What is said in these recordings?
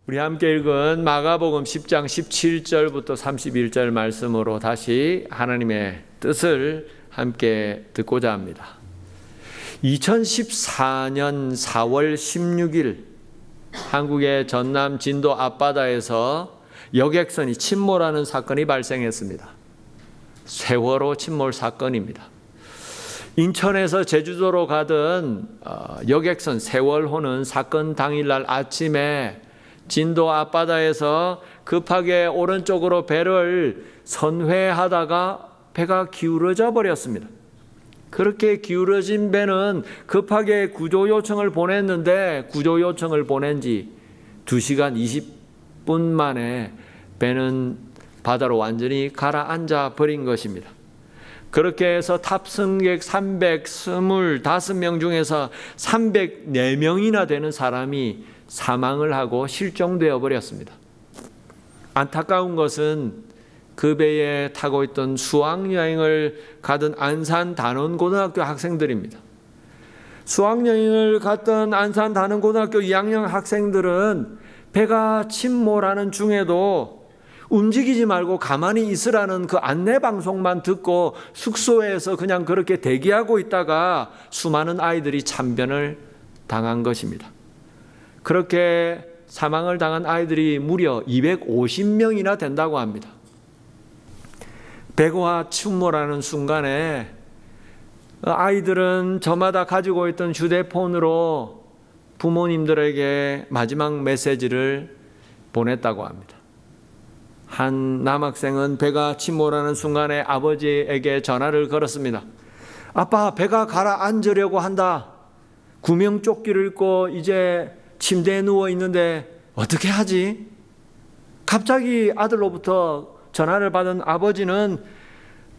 우리 함께 읽은 마가복음 10장 17절부터 31절 말씀으로 다시 하나님의 뜻을 함께 듣고자 합니다. 2014년 4월 16일 한국의 전남 진도 앞바다에서 여객선이 침몰하는 사건이 발생했습니다. 세월호 침몰 사건입니다. 인천에서 제주도로 가던 여객선 세월호는 사건 당일날 아침에 진도 앞바다에서 급하게 오른쪽으로 배를 선회하다가 배가 기울어져 버렸습니다. 그렇게 기울어진 배는 급하게 구조 요청을 보냈는데 구조 요청을 보낸 지 2시간 20분 만에 배는 바다로 완전히 가라앉아 버린 것입니다. 그렇게 해서 탑승객 325명 중에서 304명이나 되는 사람이 사망을 하고 실종되어 버렸습니다. 안타까운 것은 그 배에 타고 있던 수학여행을 가던 안산 단원고등학교 학생들입니다. 수학여행을 갔던 안산 단원고등학교 2학년 학생들은 배가 침몰하는 중에도 움직이지 말고 가만히 있으라는 그 안내 방송만 듣고 숙소에서 그냥 그렇게 대기하고 있다가 수많은 아이들이 참변을 당한 것입니다. 그렇게 사망을 당한 아이들이 무려 250명이나 된다고 합니다. 배가 침몰하는 순간에 아이들은 저마다 가지고 있던 휴대폰으로 부모님들에게 마지막 메시지를 보냈다고 합니다. 한 남학생은 배가 침몰하는 순간에 아버지에게 전화를 걸었습니다. 아빠, 배가 가라앉으려고 한다. 구명조끼를 입고 이제 침대에 누워 있는데 어떻게 하지? 갑자기 아들로부터 전화를 받은 아버지는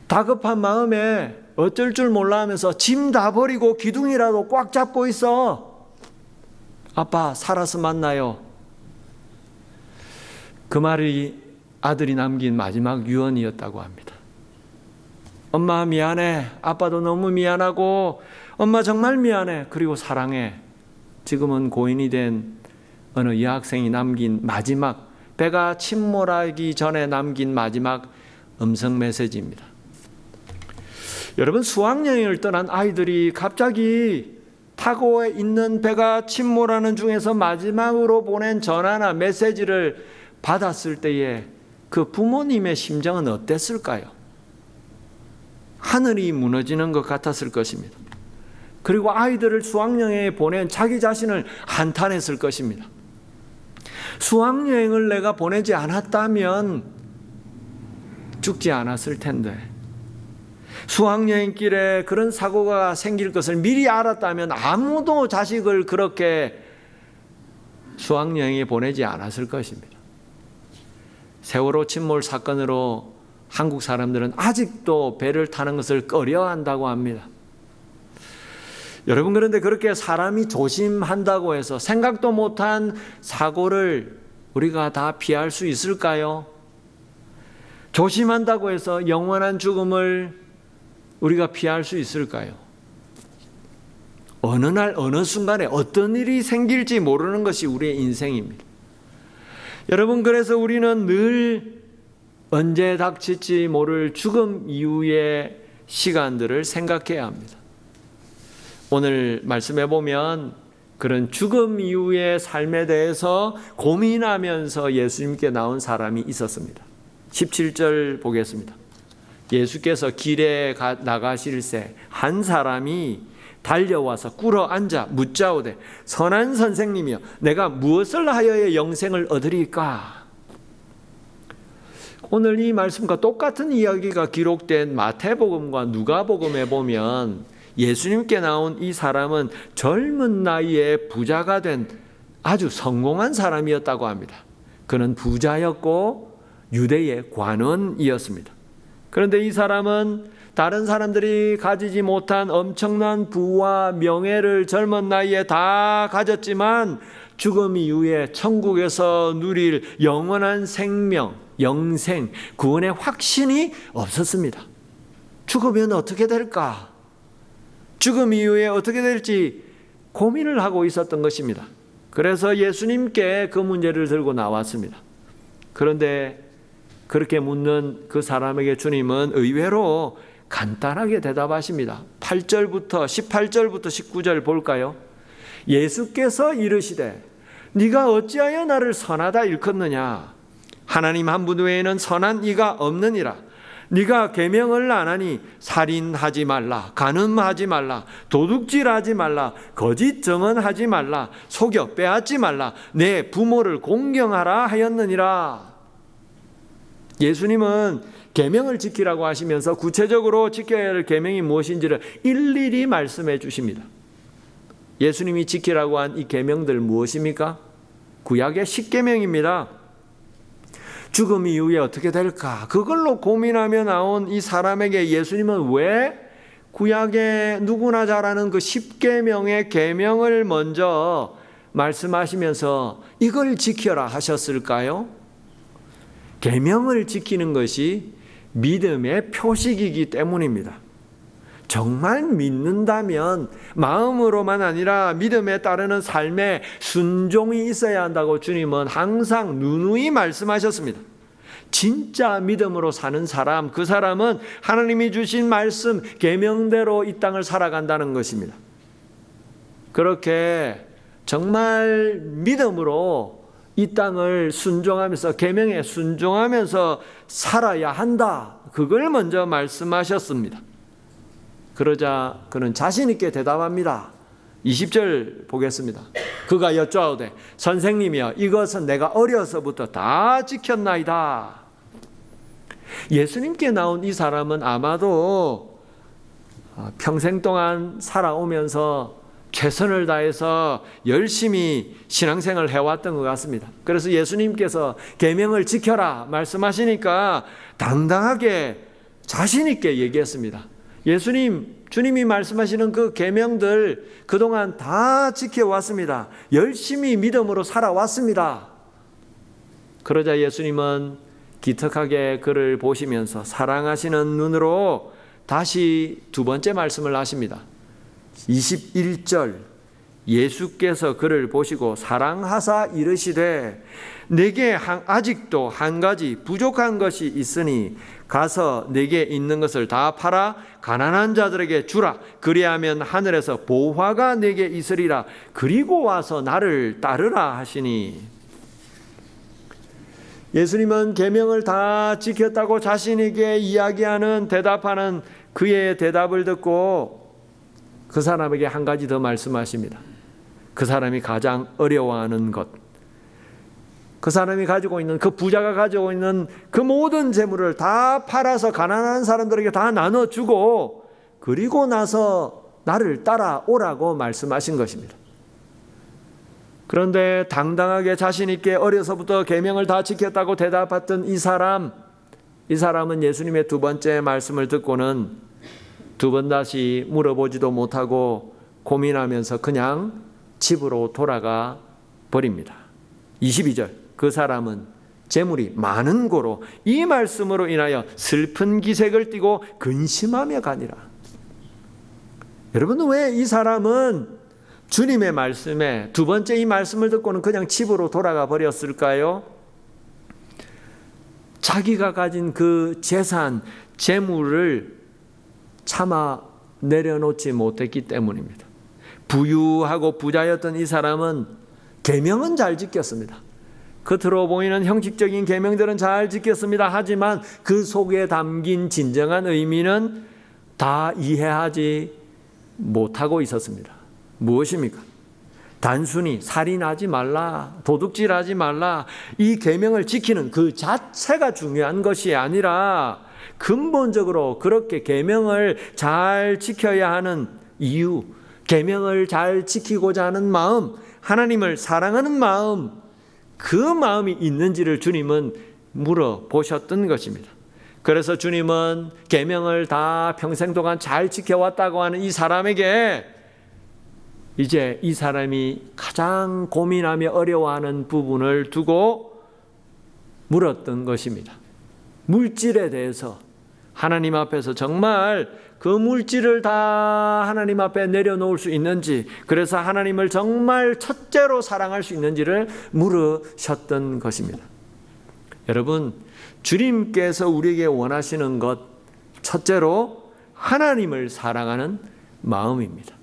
다급한 마음에 어쩔 줄 몰라 하면서 짐 다 버리고 기둥이라도 꽉 잡고 있어. 아빠, 살아서 만나요. 그 말이 아들이 남긴 마지막 유언이었다고 합니다. 엄마 미안해. 아빠도 너무 미안하고 엄마 정말 미안해. 그리고 사랑해. 지금은 고인이 된 어느 여학생이 남긴 마지막, 배가 침몰하기 전에 남긴 마지막 음성 메시지입니다. 여러분, 수학여행을 떠난 아이들이 갑자기 타고 있는 배가 침몰하는 중에서 마지막으로 보낸 전화나 메시지를 받았을 때에 그 부모님의 심정은 어땠을까요? 하늘이 무너지는 것 같았을 것입니다. 그리고 아이들을 수학여행에 보낸 자기 자신을 한탄했을 것입니다. 수학여행을 내가 보내지 않았다면 죽지 않았을 텐데, 수학여행길에 그런 사고가 생길 것을 미리 알았다면 아무도 자식을 그렇게 수학여행에 보내지 않았을 것입니다. 세월호 침몰 사건으로 한국 사람들은 아직도 배를 타는 것을 꺼려한다고 합니다. 여러분, 그런데 그렇게 사람이 조심한다고 해서 생각도 못한 사고를 우리가 다 피할 수 있을까요? 조심한다고 해서 영원한 죽음을 우리가 피할 수 있을까요? 어느 날 어느 순간에 어떤 일이 생길지 모르는 것이 우리의 인생입니다. 여러분, 그래서 우리는 늘 언제 닥칠지 모를 죽음 이후의 시간들을 생각해야 합니다. 오늘 말씀해 보면 그런 죽음 이후의 삶에 대해서 고민하면서 예수님께 나온 사람이 있었습니다. 17절 보겠습니다. 예수께서 길에 나가실새 한 사람이 달려와서 꿇어 앉아 묻자오되 선한 선생님이여 내가 무엇을 하여야 영생을 얻으리까? 오늘 이 말씀과 똑같은 이야기가 기록된 마태복음과 누가복음에 보면 예수님께 나온 이 사람은 젊은 나이에 부자가 된 아주 성공한 사람이었다고 합니다. 그는 부자였고 유대의 관원이었습니다. 그런데 이 사람은 다른 사람들이 가지지 못한 엄청난 부와 명예를 젊은 나이에 다 가졌지만 죽음 이후에 천국에서 누릴 영원한 생명, 영생, 구원의 확신이 없었습니다. 죽으면 어떻게 될까? 죽음 이후에 어떻게 될지 고민을 하고 있었던 것입니다. 그래서 예수님께 그 문제를 들고 나왔습니다. 그런데 그렇게 묻는 그 사람에게 주님은 의외로 간단하게 대답하십니다. 18절부터 19절 볼까요? 예수께서 이르시되 네가 어찌하여 나를 선하다 일컫느냐? 하나님 한 분 외에는 선한 이가 없느니라. 네가 계명을 안 하니 살인하지 말라, 간음하지 말라, 도둑질하지 말라, 거짓 증언하지 말라, 속여 빼앗지 말라, 내 부모를 공경하라 하였느니라. 예수님은 계명을 지키라고 하시면서 구체적으로 지켜야 할 계명이 무엇인지를 일일이 말씀해 주십니다. 예수님이 지키라고 한 이 계명들 무엇입니까? 구약의 10계명입니다. 죽음 이후에 어떻게 될까? 그걸로 고민하며 나온 이 사람에게 예수님은 왜 구약에 누구나 잘 아는 그 10계명의 계명을 먼저 말씀하시면서 이걸 지켜라 하셨을까요? 계명을 지키는 것이 믿음의 표식이기 때문입니다. 정말 믿는다면 마음으로만 아니라 믿음에 따르는 삶에 순종이 있어야 한다고 주님은 항상 누누이 말씀하셨습니다. 진짜 믿음으로 사는 사람, 그 사람은 하나님이 주신 말씀, 계명대로 이 땅을 살아간다는 것입니다. 그렇게 정말 믿음으로 이 땅을 순종하면서 계명에 순종하면서 살아야 한다. 그걸 먼저 말씀하셨습니다. 그러자 그는 자신 있게 대답합니다. 20절 보겠습니다. 그가 여쭈어오되 선생님이여 이것은 내가 어려서부터 다 지켰나이다. 예수님께 나온 이 사람은 아마도 평생 동안 살아오면서 최선을 다해서 열심히 신앙생활을 해왔던 것 같습니다. 그래서 예수님께서 계명을 지켜라 말씀하시니까 당당하게 자신 있게 얘기했습니다. 주님이 말씀하시는 그 계명들 그동안 다 지켜왔습니다. 열심히 믿음으로 살아왔습니다. 그러자 예수님은 기특하게 그를 보시면서 사랑하시는 눈으로 다시 두 번째 말씀을 하십니다. 21절 예수께서 그를 보시고 사랑하사 이르시되 내게 아직도 한 가지 부족한 것이 있으니 가서 내게 있는 것을 다 팔아 가난한 자들에게 주라. 그리하면 하늘에서 보화가 내게 있으리라. 그리고 와서 나를 따르라 하시니. 예수님은 계명을 다 지켰다고 자신에게 이야기하는 대답하는 그의 대답을 듣고 그 사람에게 한 가지 더 말씀하십니다. 그 사람이 가장 어려워하는 것, 그 사람이 가지고 있는 그 부자가 가지고 있는 그 모든 재물을 다 팔아서 가난한 사람들에게 다 나눠주고 그리고 나서 나를 따라오라고 말씀하신 것입니다. 그런데 당당하게 자신 있게 어려서부터 계명을 다 지켰다고 대답했던 이 사람은 예수님의 두 번째 말씀을 듣고는 두 번 다시 물어보지도 못하고 고민하면서 그냥 집으로 돌아가 버립니다. 22절 그 사람은 재물이 많은 고로 이 말씀으로 인하여 슬픈 기색을 띠고 근심하며 가니라. 여러분 왜 이 사람은 주님의 말씀에 두 번째 이 말씀을 듣고는 그냥 집으로 돌아가 버렸을까요? 자기가 가진 그 재산, 재물을 차마 내려놓지 못했기 때문입니다. 부유하고 부자였던 이 사람은 계명은 잘 지켰습니다. 겉으로 보이는 형식적인 계명들은 잘 지켰습니다. 하지만 그 속에 담긴 진정한 의미는 다 이해하지 못하고 있었습니다. 무엇입니까? 단순히 살인하지 말라, 도둑질하지 말라, 이 계명을 지키는 그 자체가 중요한 것이 아니라 근본적으로 그렇게 계명을 잘 지켜야 하는 이유, 계명을 잘 지키고자 하는 마음, 하나님을 사랑하는 마음, 그 마음이 있는지를 주님은 물어보셨던 것입니다. 그래서 주님은 계명을 다 평생 동안 잘 지켜왔다고 하는 이 사람에게 이제 이 사람이 가장 고민하며 어려워하는 부분을 두고 물었던 것입니다. 물질에 대해서 하나님 앞에서 정말 그 물질을 다 하나님 앞에 내려놓을 수 있는지, 그래서 하나님을 정말 첫째로 사랑할 수 있는지를 물으셨던 것입니다. 여러분, 주님께서 우리에게 원하시는 것, 첫째로 하나님을 사랑하는 마음입니다.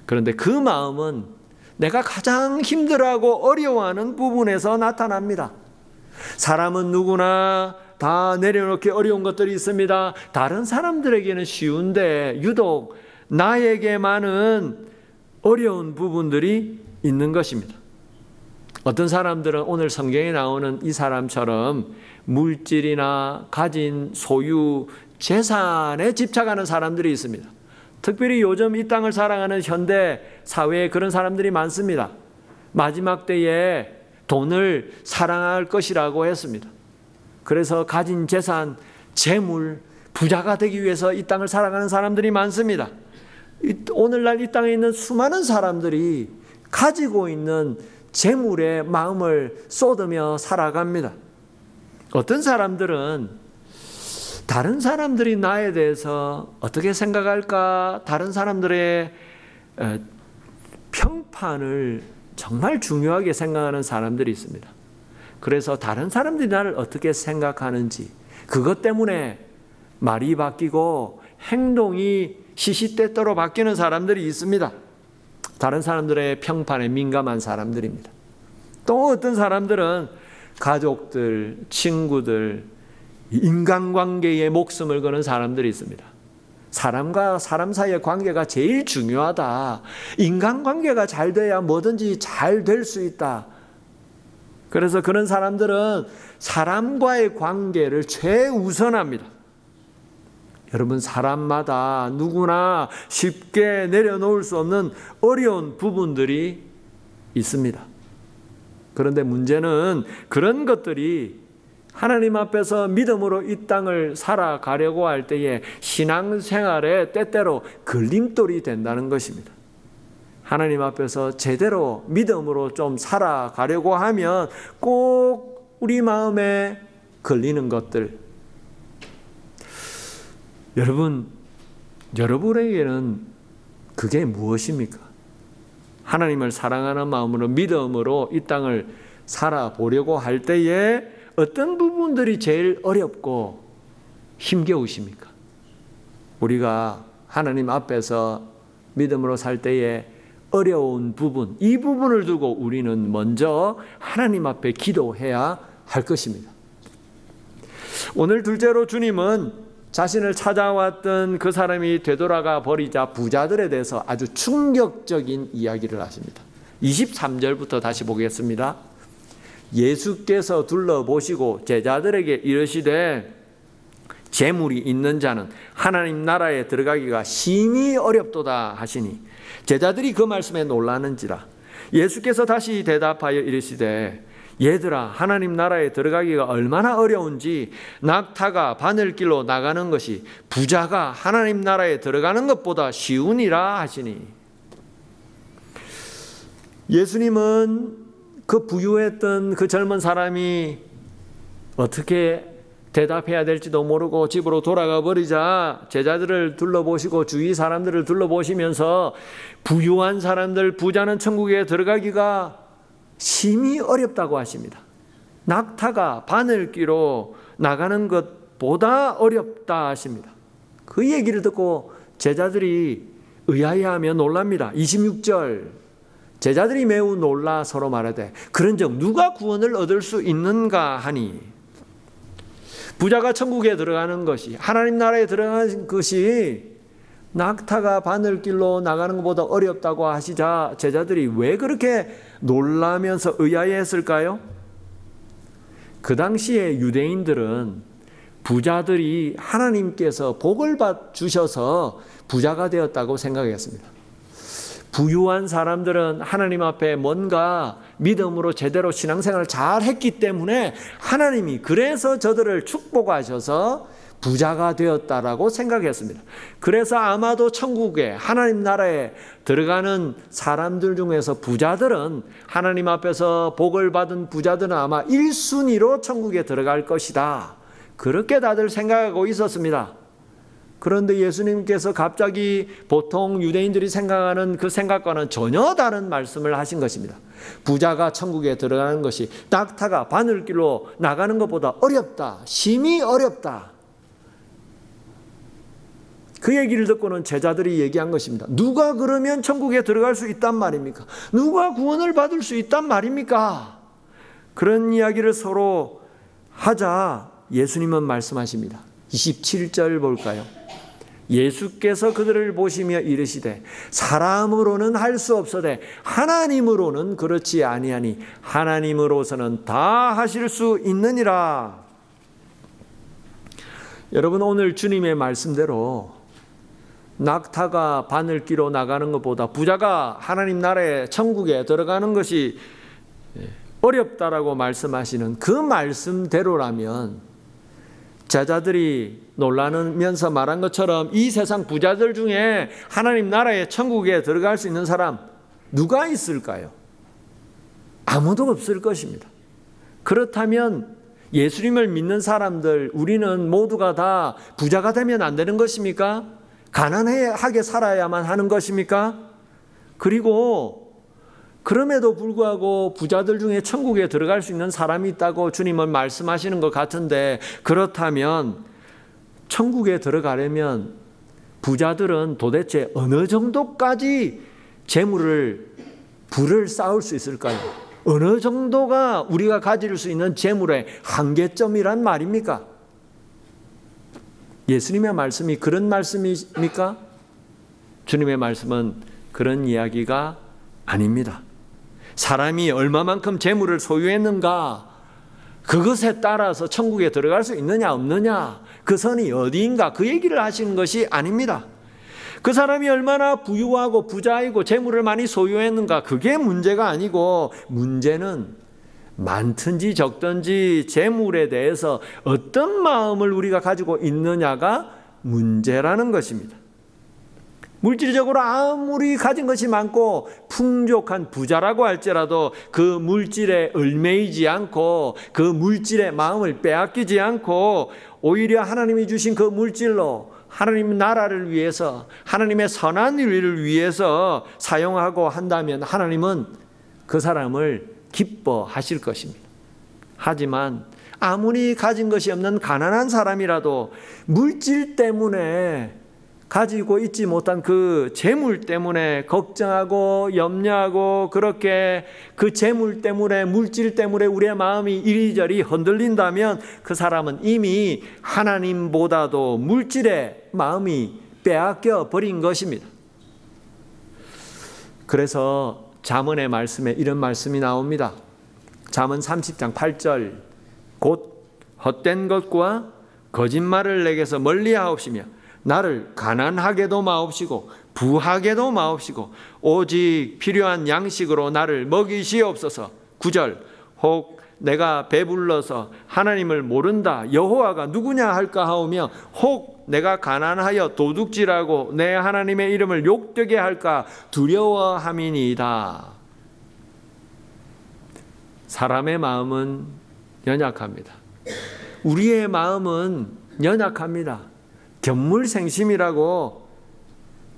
그런데 그 마음은 내가 가장 힘들어하고 어려워하는 부분에서 나타납니다. 사람은 누구나 다 내려놓기 어려운 것들이 있습니다. 다른 사람들에게는 쉬운데 유독 나에게만은 어려운 부분들이 있는 것입니다. 어떤 사람들은 오늘 성경에 나오는 이 사람처럼 물질이나 가진 소유, 재산에 집착하는 사람들이 있습니다. 특별히 요즘 이 땅을 살아가는 현대 사회에 그런 사람들이 많습니다. 마지막 때에 돈을 사랑할 것이라고 했습니다. 그래서 가진 재산, 재물, 부자가 되기 위해서 이 땅을 살아가는 사람들이 많습니다. 오늘날 이 땅에 있는 수많은 사람들이 가지고 있는 재물에 마음을 쏟으며 살아갑니다. 어떤 사람들은 다른 사람들이 나에 대해서 어떻게 생각할까, 다른 사람들의 평판을 정말 중요하게 생각하는 사람들이 있습니다. 그래서 다른 사람들이 나를 어떻게 생각하는지, 그것 때문에 말이 바뀌고 행동이 시시때때로 바뀌는 사람들이 있습니다. 다른 사람들의 평판에 민감한 사람들입니다. 또 어떤 사람들은 가족들, 친구들, 인간관계에 목숨을 거는 사람들이 있습니다. 사람과 사람 사이의 관계가 제일 중요하다. 인간관계가 잘 돼야 뭐든지 잘 될 수 있다. 그래서 그런 사람들은 사람과의 관계를 최우선합니다. 여러분, 사람마다 누구나 쉽게 내려놓을 수 없는 어려운 부분들이 있습니다. 그런데 문제는 그런 것들이 하나님 앞에서 믿음으로 이 땅을 살아가려고 할 때에 신앙생활에 때때로 걸림돌이 된다는 것입니다. 하나님 앞에서 제대로 믿음으로 좀 살아가려고 하면 꼭 우리 마음에 걸리는 것들. 여러분에게는 그게 무엇입니까? 하나님을 사랑하는 마음으로 믿음으로 이 땅을 살아보려고 할 때에 어떤 부분들이 제일 어렵고 힘겨우십니까? 우리가 하나님 앞에서 믿음으로 살 때에 어려운 부분, 이 부분을 두고 우리는 먼저 하나님 앞에 기도해야 할 것입니다. 오늘 둘째로 주님은 자신을 찾아왔던 그 사람이 되돌아가 버리자 부자들에 대해서 아주 충격적인 이야기를 하십니다. 23절부터 다시 보겠습니다. 예수께서 둘러보시고 제자들에게 이르시되 재물이 있는 자는 하나님 나라에 들어가기가 심히 어렵도다 하시니 제자들이 그 말씀에 놀라는지라. 예수께서 다시 대답하여 이르시되 얘들아, 하나님 나라에 들어가기가 얼마나 어려운지 낙타가 바늘길로 나가는 것이 부자가 하나님 나라에 들어가는 것보다 쉬우니라 하시니. 예수님은 그 부유했던 그 젊은 사람이 어떻게 대답해야 될지도 모르고 집으로 돌아가 버리자 제자들을 둘러보시고 주위 사람들을 둘러보시면서 부유한 사람들, 부자는 천국에 들어가기가 심히 어렵다고 하십니다. 낙타가 바늘귀로 나가는 것보다 어렵다 하십니다. 그 얘기를 듣고 제자들이 의아해하며 놀랍니다. 26절, 제자들이 매우 놀라 서로 말하되 그런즉 누가 구원을 얻을 수 있는가 하니. 부자가 천국에 들어가는 것이, 하나님 나라에 들어가는 것이 낙타가 바늘길로 나가는 것보다 어렵다고 하시자 제자들이 왜 그렇게 놀라면서 의아해했을까요? 그 당시에 유대인들은 부자들이 하나님께서 복을 주셔서 부자가 되었다고 생각했습니다. 부유한 사람들은 하나님 앞에 뭔가 믿음으로 제대로 신앙생활을 잘 했기 때문에 하나님이 그래서 저들을 축복하셔서 부자가 되었다라고 생각했습니다. 그래서 아마도 천국에 하나님 나라에 들어가는 사람들 중에서 부자들은, 하나님 앞에서 복을 받은 부자들은 아마 1순위로 천국에 들어갈 것이다, 그렇게 다들 생각하고 있었습니다. 그런데 예수님께서 갑자기 보통 유대인들이 생각하는 그 생각과는 전혀 다른 말씀을 하신 것입니다. 부자가 천국에 들어가는 것이 낙타가 바늘길로 나가는 것보다 어렵다. 심히 어렵다. 그 얘기를 듣고는 제자들이 얘기한 것입니다. 누가 그러면 천국에 들어갈 수 있단 말입니까? 누가 구원을 받을 수 있단 말입니까? 그런 이야기를 서로 하자 예수님은 말씀하십니다. 27절 볼까요? 예수께서 그들을 보시며 이르시되 사람으로는 할 수 없으되 하나님으로는 그렇지 아니하니 하나님으로서는 다 하실 수 있느니라. 여러분, 오늘 주님의 말씀대로 낙타가 바늘길로 나가는 것보다 부자가 하나님 나라의 천국에 들어가는 것이 어렵다라고 말씀하시는 그 말씀대로라면 제자들이 놀라면서 말한 것처럼 이 세상 부자들 중에 하나님 나라의 천국에 들어갈 수 있는 사람 누가 있을까요? 아무도 없을 것입니다. 그렇다면 예수님을 믿는 사람들, 우리는 모두가 다 부자가 되면 안 되는 것입니까? 가난하게 살아야만 하는 것입니까? 그리고 그럼에도 불구하고 부자들 중에 천국에 들어갈 수 있는 사람이 있다고 주님은 말씀하시는 것 같은데, 그렇다면 천국에 들어가려면 부자들은 도대체 어느 정도까지 부를 쌓을 수 있을까요? 어느 정도가 우리가 가질 수 있는 재물의 한계점이란 말입니까? 예수님의 말씀이 그런 말씀입니까? 주님의 말씀은 그런 이야기가 아닙니다. 사람이 얼마만큼 재물을 소유했는가, 그것에 따라서 천국에 들어갈 수 있느냐 없느냐, 그 선이 어디인가, 그 얘기를 하시는 것이 아닙니다. 그 사람이 얼마나 부유하고 부자이고 재물을 많이 소유했는가, 그게 문제가 아니고, 문제는 많든지 적든지 재물에 대해서 어떤 마음을 우리가 가지고 있느냐가 문제라는 것입니다. 물질적으로 아무리 가진 것이 많고 풍족한 부자라고 할지라도 그 물질에 얽매이지 않고 그 물질의 마음을 빼앗기지 않고 오히려 하나님이 주신 그 물질로 하나님 나라를 위해서, 하나님의 선한 일을 위해서 사용하고 한다면 하나님은 그 사람을 기뻐하실 것입니다. 하지만 아무리 가진 것이 없는 가난한 사람이라도 물질 때문에, 가지고 있지 못한 그 재물 때문에 걱정하고 염려하고, 그렇게 그 재물 때문에, 물질 때문에 우리의 마음이 이리저리 흔들린다면 그 사람은 이미 하나님보다도 물질에 마음이 빼앗겨 버린 것입니다. 그래서 잠언의 말씀에 이런 말씀이 나옵니다. 잠언 30장 8절, 곧 헛된 것과 거짓말을 내게서 멀리하옵시며 나를 가난하게도 마옵시고 부하게도 마옵시고 오직 필요한 양식으로 나를 먹이시옵소서. 9절, 혹 내가 배불러서 하나님을 모른다, 여호와가 누구냐 할까 하오며 혹 내가 가난하여 도둑질하고 내 하나님의 이름을 욕되게 할까 두려워함이니이다. 사람의 마음은 연약합니다. 우리의 마음은 연약합니다. 견물생심이라고,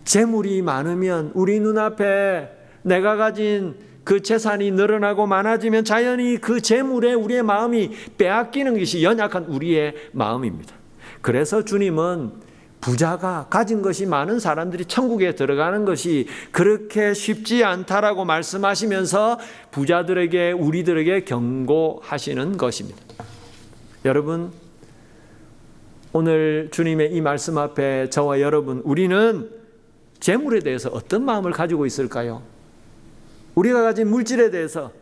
재물이 많으면 우리 눈앞에 내가 가진 그 재산이 늘어나고 많아지면 자연히 그 재물에 우리의 마음이 빼앗기는 것이 연약한 우리의 마음입니다. 그래서 주님은 부자가, 가진 것이 많은 사람들이 천국에 들어가는 것이 그렇게 쉽지 않다라고 말씀하시면서 부자들에게, 우리들에게 경고하시는 것입니다. 여러분, 오늘 주님의 이 말씀 앞에 저와 여러분, 우리는 재물에 대해서 어떤 마음을 가지고 있을까요? 우리가 가진 물질에 대해서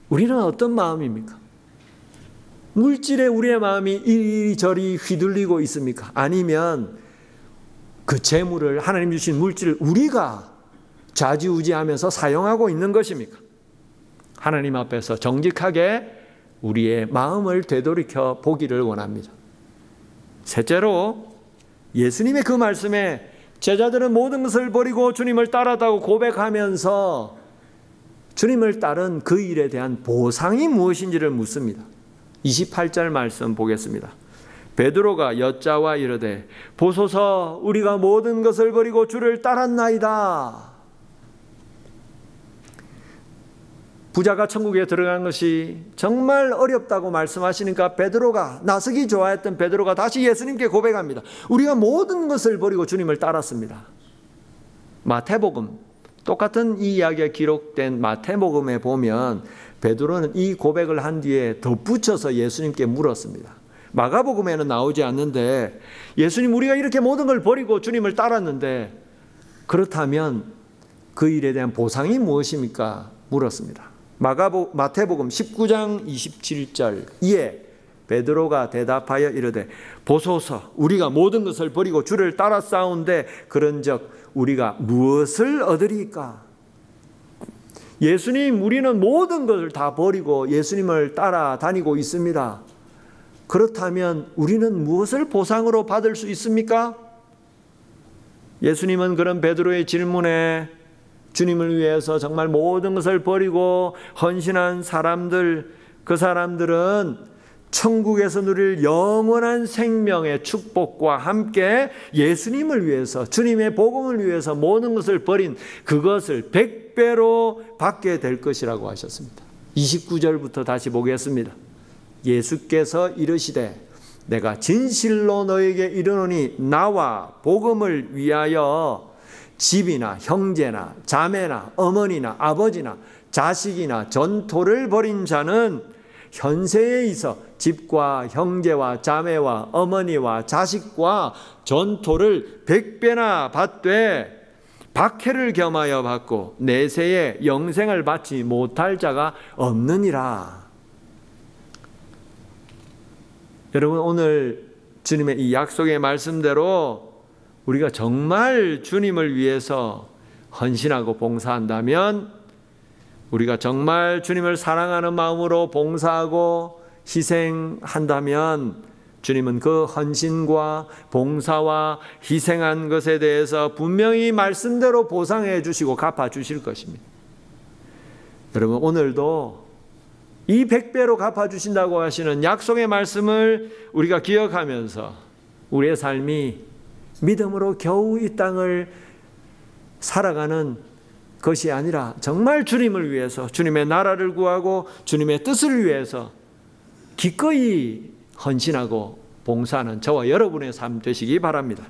우리는 어떤 마음입니까? 물질에 우리의 마음이 이리저리 휘둘리고 있습니까? 아니면 그 재물을, 하나님 주신 물질을 우리가 좌지우지하면서 사용하고 있는 것입니까? 하나님 앞에서 정직하게 우리의 마음을 되돌이켜 보기를 원합니다. 셋째로, 예수님의 그 말씀에 제자들은 모든 것을 버리고 주님을 따랐다고 고백하면서 주님을 따른 그 일에 대한 보상이 무엇인지를 묻습니다. 28절 말씀 보겠습니다. 베드로가 여짜와 이르되 보소서 우리가 모든 것을 버리고 주를 따랐나이다. 부자가 천국에 들어가는 것이 정말 어렵다고 말씀하시니까 베드로가, 나서기 좋아했던 베드로가 다시 예수님께 고백합니다. 우리가 모든 것을 버리고 주님을 따랐습니다. 마태복음, 똑같은 이 이야기가 기록된 마태복음에 보면 베드로는 이 고백을 한 뒤에 덧붙여서 예수님께 물었습니다. 마가복음에는 나오지 않는데, 예수님 우리가 이렇게 모든 걸 버리고 주님을 따랐는데 그렇다면 그 일에 대한 보상이 무엇입니까? 물었습니다. 마태복음 19장 27절, 이에 베드로가 대답하여 이르되 보소서 우리가 모든 것을 버리고 주를 따랐사온데 그런즉 우리가 무엇을 얻으리까? 예수님, 우리는 모든 것을 다 버리고 예수님을 따라다니고 있습니다. 그렇다면 우리는 무엇을 보상으로 받을 수 있습니까? 예수님은 그런 베드로의 질문에 주님을 위해서 정말 모든 것을 버리고 헌신한 사람들, 그 사람들은 천국에서 누릴 영원한 생명의 축복과 함께 예수님을 위해서, 주님의 복음을 위해서 모든 것을 버린 그것을 100배로 받게 될 것이라고 하셨습니다. 29절부터 다시 보겠습니다. 예수께서 이르시되 내가 진실로 너에게 이르노니 나와 복음을 위하여 집이나 형제나 자매나 어머니나 아버지나 자식이나 전토를 벌인 자는 현세에 있어 집과 형제와 자매와 어머니와 자식과 전토를 100배나 받되 박해를 겸하여 받고 내세에 영생을 받지 못할 자가 없느니라. 여러분, 오늘 주님의 이 약속의 말씀대로 우리가 정말 주님을 위해서 헌신하고 봉사한다면, 우리가 정말 주님을 사랑하는 마음으로 봉사하고 희생한다면 주님은 그 헌신과 봉사와 희생한 것에 대해서 분명히 말씀대로 보상해 주시고 갚아 주실 것입니다. 여러분, 오늘도 이 100배로 갚아주신다고 하시는 약속의 말씀을 우리가 기억하면서 우리의 삶이 믿음으로 겨우 이 땅을 살아가는 것이 아니라 정말 주님을 위해서, 주님의 나라를 구하고 주님의 뜻을 위해서 기꺼이 헌신하고 봉사하는 저와 여러분의 삶 되시기 바랍니다.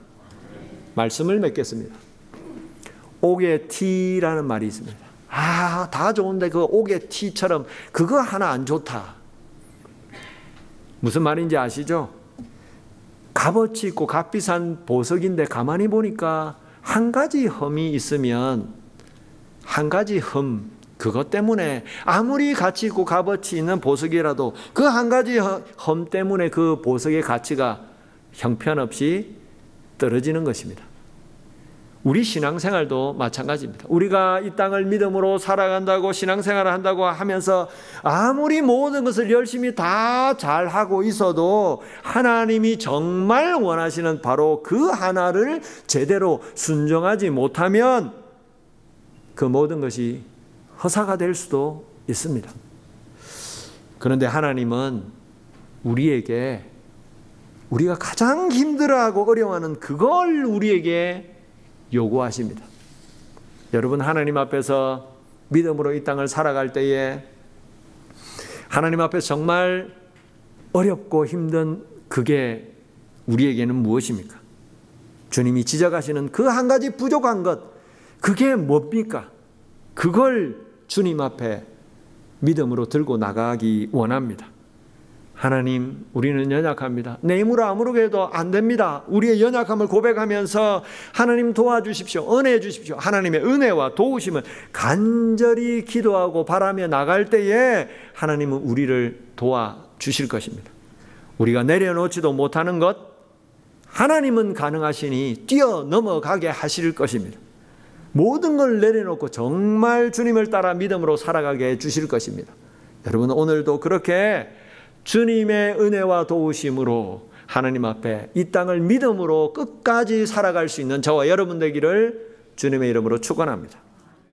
말씀을 맺겠습니다. 옥의 티라는 말이 있습니다. 다 좋은데 그 옥의 티처럼 그거 하나 안 좋다. 무슨 말인지 아시죠? 값어치 있고 값비싼 보석인데 가만히 보니까 한 가지 흠이 있으면, 한 가지 흠, 그것 때문에 아무리 가치 있고 값어치 있는 보석이라도 그 한 가지 흠 때문에 그 보석의 가치가 형편없이 떨어지는 것입니다. 우리 신앙생활도 마찬가지입니다. 우리가 이 땅을 믿음으로 살아간다고, 신앙생활을 한다고 하면서 아무리 모든 것을 열심히 다 잘하고 있어도 하나님이 정말 원하시는 바로 그 하나를 제대로 순종하지 못하면 그 모든 것이 허사가 될 수도 있습니다. 그런데 하나님은 우리에게, 우리가 가장 힘들어하고 어려워하는 그걸 우리에게 요구하십니다. 여러분, 하나님 앞에서 믿음으로 이 땅을 살아갈 때에 하나님 앞에서 정말 어렵고 힘든 그게 우리에게는 무엇입니까? 주님이 지적하시는 그 한 가지 부족한 것, 그게 뭡니까? 그걸 주님 앞에 믿음으로 들고 나가기 원합니다. 하나님, 우리는 연약합니다. 내 힘으로 아무리 해도 안 됩니다. 우리의 연약함을 고백하면서 하나님 도와주십시오. 은혜해 주십시오. 하나님의 은혜와 도우심을 간절히 기도하고 바라며 나갈 때에 하나님은 우리를 도와주실 것입니다. 우리가 내려놓지도 못하는 것, 하나님은 가능하시니 뛰어넘어가게 하실 것입니다. 모든 걸 내려놓고 정말 주님을 따라 믿음으로 살아가게 해주실 것입니다. 여러분, 오늘도 그렇게 주님의 은혜와 도우심으로 하나님 앞에 이 땅을 믿음으로 끝까지 살아갈 수 있는 저와 여러분 되기를 주님의 이름으로 축원합니다.